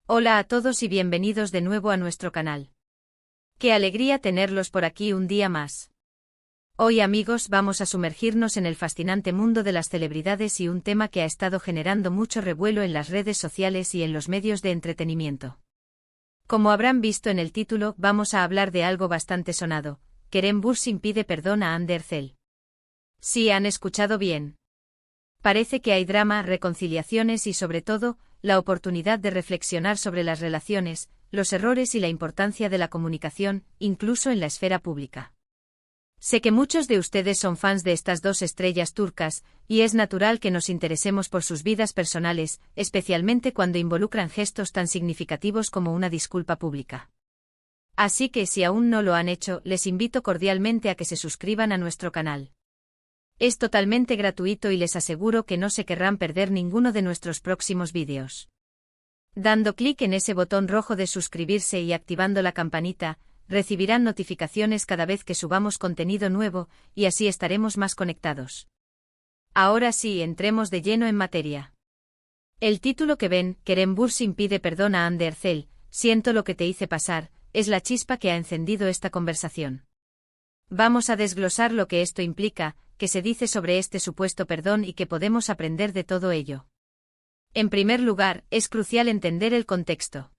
Hola a todos y bienvenidos de nuevo a nuestro canal. Qué alegría tenerlos por aquí un día más. Hoy, amigos, vamos a sumergirnos en el fascinante mundo de las celebridades y un tema que ha estado generando mucho revuelo en las redes sociales y en los medios de entretenimiento. Como habrán visto en el título, vamos a hablar de algo bastante sonado: Kerem Bürsin pide perdón a Hande Erçel. Sí, han escuchado bien. Parece que hay drama, reconciliaciones y, sobre todo, la oportunidad de reflexionar sobre las relaciones, los errores y la importancia de la comunicación, incluso en la esfera pública. Sé que muchos de ustedes son fans de estas dos estrellas turcas, y es natural que nos interesemos por sus vidas personales, especialmente cuando involucran gestos tan significativos como una disculpa pública. Así que si aún no lo han hecho, les invito cordialmente a que se suscriban a nuestro canal. Es totalmente gratuito y les aseguro que no se querrán perder ninguno de nuestros próximos vídeos. Dando clic en ese botón rojo de suscribirse y activando la campanita, recibirán notificaciones cada vez que subamos contenido nuevo, y así estaremos más conectados. Ahora sí, entremos de lleno en materia. El título que ven, Kerem Bürsin pide perdón a Hande Erçel, siento lo que te hice pasar, es la chispa que ha encendido esta conversación. Vamos a desglosar lo que esto implica, qué se dice sobre este supuesto perdón y qué podemos aprender de todo ello. En primer lugar, es crucial entender el contexto.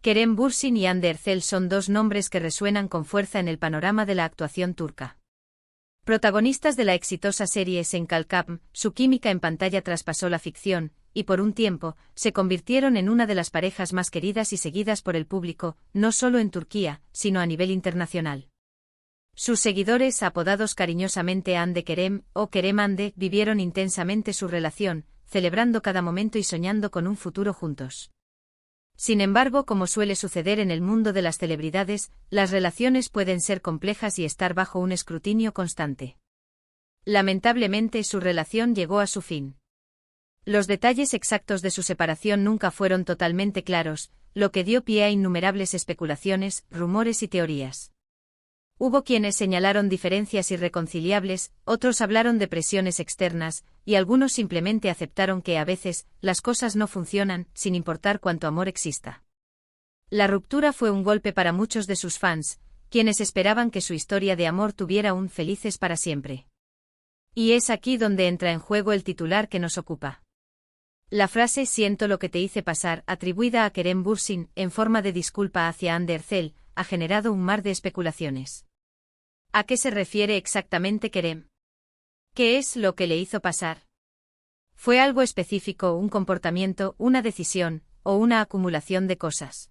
Kerem Bürsin y Hande Erçel son dos nombres que resuenan con fuerza en el panorama de la actuación turca. Protagonistas de la exitosa serie Sen Kalkam, su química en pantalla traspasó la ficción, y por un tiempo, se convirtieron en una de las parejas más queridas y seguidas por el público, no solo en Turquía, sino a nivel internacional. Sus seguidores, apodados cariñosamente Hande Kerem o Kerem Hande, vivieron intensamente su relación, celebrando cada momento y soñando con un futuro juntos. Sin embargo, como suele suceder en el mundo de las celebridades, las relaciones pueden ser complejas y estar bajo un escrutinio constante. Lamentablemente, su relación llegó a su fin. Los detalles exactos de su separación nunca fueron totalmente claros, lo que dio pie a innumerables especulaciones, rumores y teorías. Hubo quienes señalaron diferencias irreconciliables, otros hablaron de presiones externas, y algunos simplemente aceptaron que a veces, las cosas no funcionan, sin importar cuánto amor exista. La ruptura fue un golpe para muchos de sus fans, quienes esperaban que su historia de amor tuviera un felices para siempre. Y es aquí donde entra en juego el titular que nos ocupa. La frase "siento lo que te hice pasar", atribuida a Kerem Bürsin, en forma de disculpa hacia Hande Erçel, ha generado un mar de especulaciones. ¿A qué se refiere exactamente Kerem? ¿Qué es lo que le hizo pasar? ¿Fue algo específico, un comportamiento, una decisión, o una acumulación de cosas?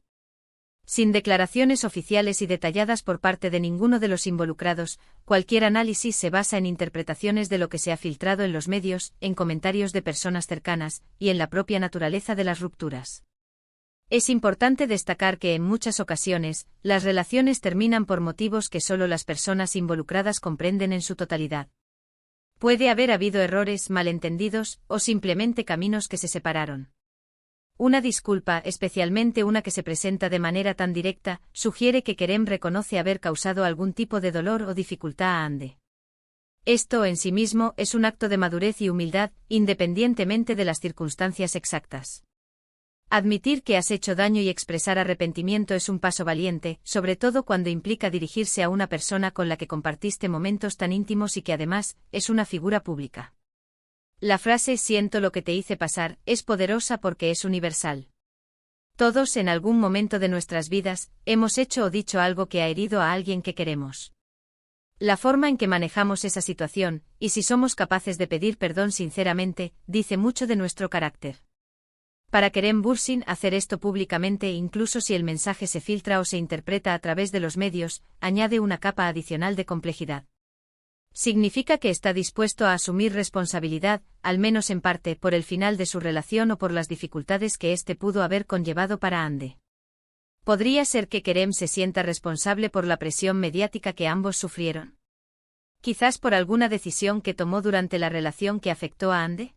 Sin declaraciones oficiales y detalladas por parte de ninguno de los involucrados, cualquier análisis se basa en interpretaciones de lo que se ha filtrado en los medios, en comentarios de personas cercanas, y en la propia naturaleza de las rupturas. Es importante destacar que en muchas ocasiones, las relaciones terminan por motivos que solo las personas involucradas comprenden en su totalidad. Puede haber habido errores, malentendidos, o simplemente caminos que se separaron. Una disculpa, especialmente una que se presenta de manera tan directa, sugiere que Kerem reconoce haber causado algún tipo de dolor o dificultad a Hande. Esto en sí mismo es un acto de madurez y humildad, independientemente de las circunstancias exactas. Admitir que has hecho daño y expresar arrepentimiento es un paso valiente, sobre todo cuando implica dirigirse a una persona con la que compartiste momentos tan íntimos y que además, es una figura pública. La frase "siento lo que te hice pasar" es poderosa porque es universal. Todos en algún momento de nuestras vidas, hemos hecho o dicho algo que ha herido a alguien que queremos. La forma en que manejamos esa situación, y si somos capaces de pedir perdón sinceramente, dice mucho de nuestro carácter. Para Kerem Bürsin, hacer esto públicamente, incluso si el mensaje se filtra o se interpreta a través de los medios, añade una capa adicional de complejidad. Significa que está dispuesto a asumir responsabilidad, al menos en parte, por el final de su relación o por las dificultades que éste pudo haber conllevado para Hande. ¿Podría ser que Kerem se sienta responsable por la presión mediática que ambos sufrieron? ¿Quizás por alguna decisión que tomó durante la relación que afectó a Hande?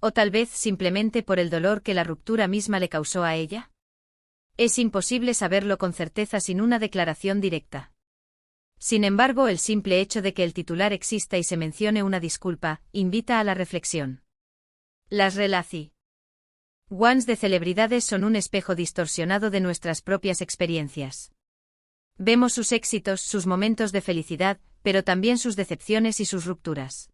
¿O tal vez simplemente por el dolor que la ruptura misma le causó a ella? Es imposible saberlo con certeza sin una declaración directa. Sin embargo, el simple hecho de que el titular exista y se mencione una disculpa, invita a la reflexión. Las relaciones Ones de celebridades son un espejo distorsionado de nuestras propias experiencias. Vemos sus éxitos, sus momentos de felicidad, pero también sus decepciones y sus rupturas.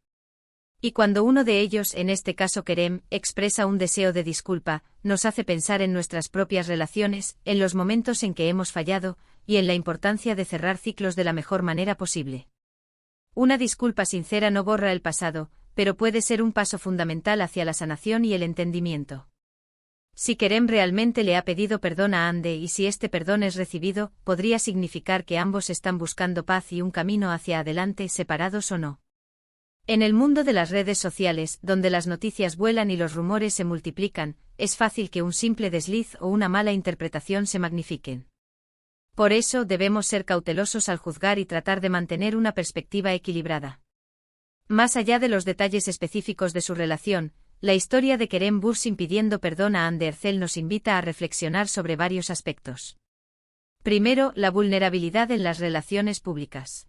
Y cuando uno de ellos, en este caso Kerem, expresa un deseo de disculpa, nos hace pensar en nuestras propias relaciones, en los momentos en que hemos fallado, y en la importancia de cerrar ciclos de la mejor manera posible. Una disculpa sincera no borra el pasado, pero puede ser un paso fundamental hacia la sanación y el entendimiento. Si Kerem realmente le ha pedido perdón a Hande y si este perdón es recibido, podría significar que ambos están buscando paz y un camino hacia adelante, separados o no. En el mundo de las redes sociales, donde las noticias vuelan y los rumores se multiplican, es fácil que un simple desliz o una mala interpretación se magnifiquen. Por eso debemos ser cautelosos al juzgar y tratar de mantener una perspectiva equilibrada. Más allá de los detalles específicos de su relación, la historia de Kerem Bürsin pidiendo perdón a Hande Erçel nos invita a reflexionar sobre varios aspectos. Primero, la vulnerabilidad en las relaciones públicas.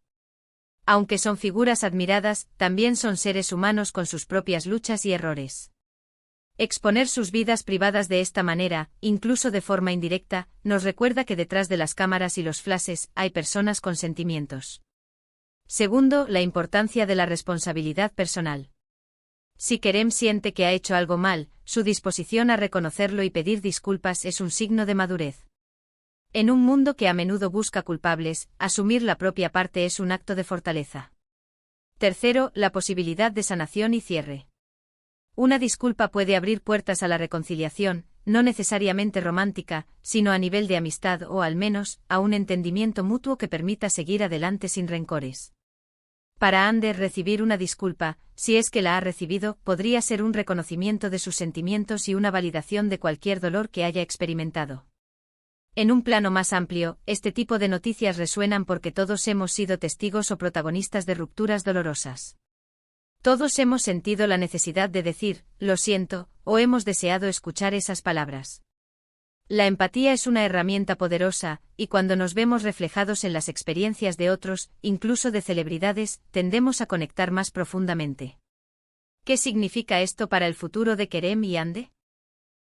Aunque son figuras admiradas, también son seres humanos con sus propias luchas y errores. Exponer sus vidas privadas de esta manera, incluso de forma indirecta, nos recuerda que detrás de las cámaras y los flashes hay personas con sentimientos. Segundo, la importancia de la responsabilidad personal. Si Kerem siente que ha hecho algo mal, su disposición a reconocerlo y pedir disculpas es un signo de madurez. En un mundo que a menudo busca culpables, asumir la propia parte es un acto de fortaleza. Tercero, la posibilidad de sanación y cierre. Una disculpa puede abrir puertas a la reconciliación, no necesariamente romántica, sino a nivel de amistad o al menos, a un entendimiento mutuo que permita seguir adelante sin rencores. Para Hande, recibir una disculpa, si es que la ha recibido, podría ser un reconocimiento de sus sentimientos y una validación de cualquier dolor que haya experimentado. En un plano más amplio, este tipo de noticias resuenan porque todos hemos sido testigos o protagonistas de rupturas dolorosas. Todos hemos sentido la necesidad de decir, lo siento, o hemos deseado escuchar esas palabras. La empatía es una herramienta poderosa, y cuando nos vemos reflejados en las experiencias de otros, incluso de celebridades, tendemos a conectar más profundamente. ¿Qué significa esto para el futuro de Kerem y Hande?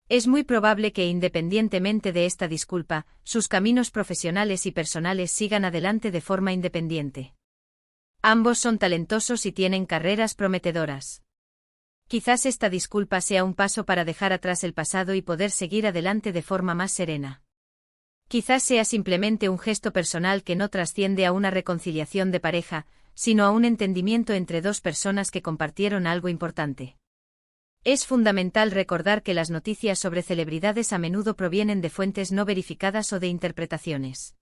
Es muy probable que independientemente de esta disculpa, sus caminos profesionales y personales sigan adelante de forma independiente. Ambos son talentosos y tienen carreras prometedoras. Quizás esta disculpa sea un paso para dejar atrás el pasado y poder seguir adelante de forma más serena. Quizás sea simplemente un gesto personal que no trasciende a una reconciliación de pareja, sino a un entendimiento entre dos personas que compartieron algo importante. Es fundamental recordar que las noticias sobre celebridades a menudo provienen de fuentes no verificadas o de interpretaciones.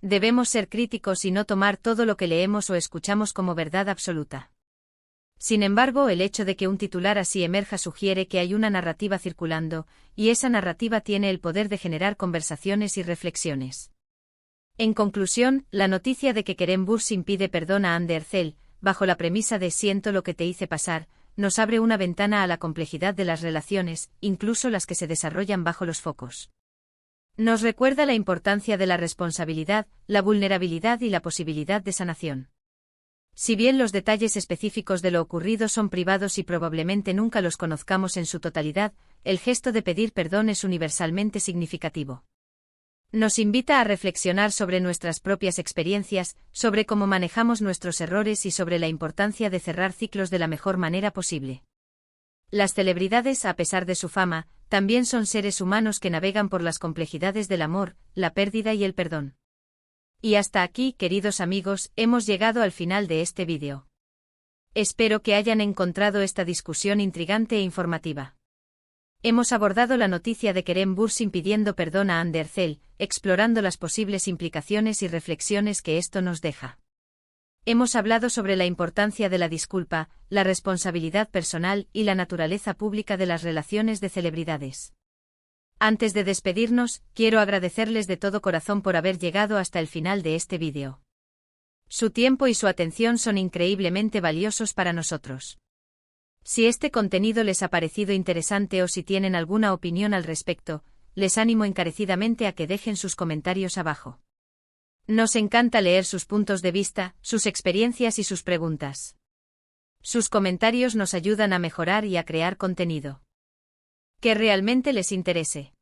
Debemos ser críticos y no tomar todo lo que leemos o escuchamos como verdad absoluta. Sin embargo, el hecho de que un titular así emerja sugiere que hay una narrativa circulando, y esa narrativa tiene el poder de generar conversaciones y reflexiones. En conclusión, la noticia de que Kerem Bürsin pide perdón a Hande Erçel, bajo la premisa de siento lo que te hice pasar, nos abre una ventana a la complejidad de las relaciones, incluso las que se desarrollan bajo los focos. Nos recuerda la importancia de la responsabilidad, la vulnerabilidad y la posibilidad de sanación. Si bien los detalles específicos de lo ocurrido son privados y probablemente nunca los conozcamos en su totalidad, el gesto de pedir perdón es universalmente significativo. Nos invita a reflexionar sobre nuestras propias experiencias, sobre cómo manejamos nuestros errores y sobre la importancia de cerrar ciclos de la mejor manera posible. Las celebridades, a pesar de su fama, también son seres humanos que navegan por las complejidades del amor, la pérdida y el perdón. Y hasta aquí, queridos amigos, hemos llegado al final de este vídeo. Espero que hayan encontrado esta discusión intrigante e informativa. Hemos abordado la noticia de Kerem Bürsin pidiendo perdón a Hande Erçel, explorando las posibles implicaciones y reflexiones que esto nos deja. Hemos hablado sobre la importancia de la disculpa, la responsabilidad personal y la naturaleza pública de las relaciones de celebridades. Antes de despedirnos, quiero agradecerles de todo corazón por haber llegado hasta el final de este vídeo. Su tiempo y su atención son increíblemente valiosos para nosotros. Si este contenido les ha parecido interesante o si tienen alguna opinión al respecto, les animo encarecidamente a que dejen sus comentarios abajo. Nos encanta leer sus puntos de vista, sus experiencias y sus preguntas. Sus comentarios nos ayudan a mejorar y a crear contenido. que realmente les interese.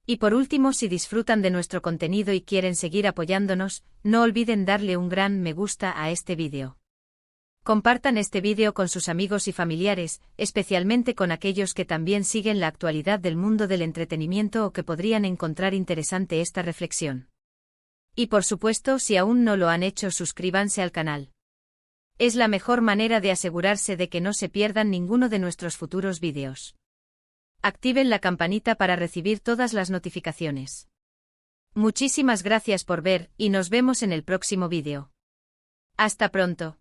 Y por último, si disfrutan de nuestro contenido y quieren seguir apoyándonos, no olviden darle un gran me gusta a este vídeo. Compartan este vídeo con sus amigos y familiares, especialmente con aquellos que también siguen la actualidad del mundo del entretenimiento o que podrían encontrar interesante esta reflexión. Y por supuesto, si aún no lo han hecho, suscríbanse al canal. Es la mejor manera de asegurarse de que no se pierdan ninguno de nuestros futuros vídeos. Activen la campanita para recibir todas las notificaciones. Muchísimas gracias por ver y nos vemos en el próximo vídeo. Hasta pronto.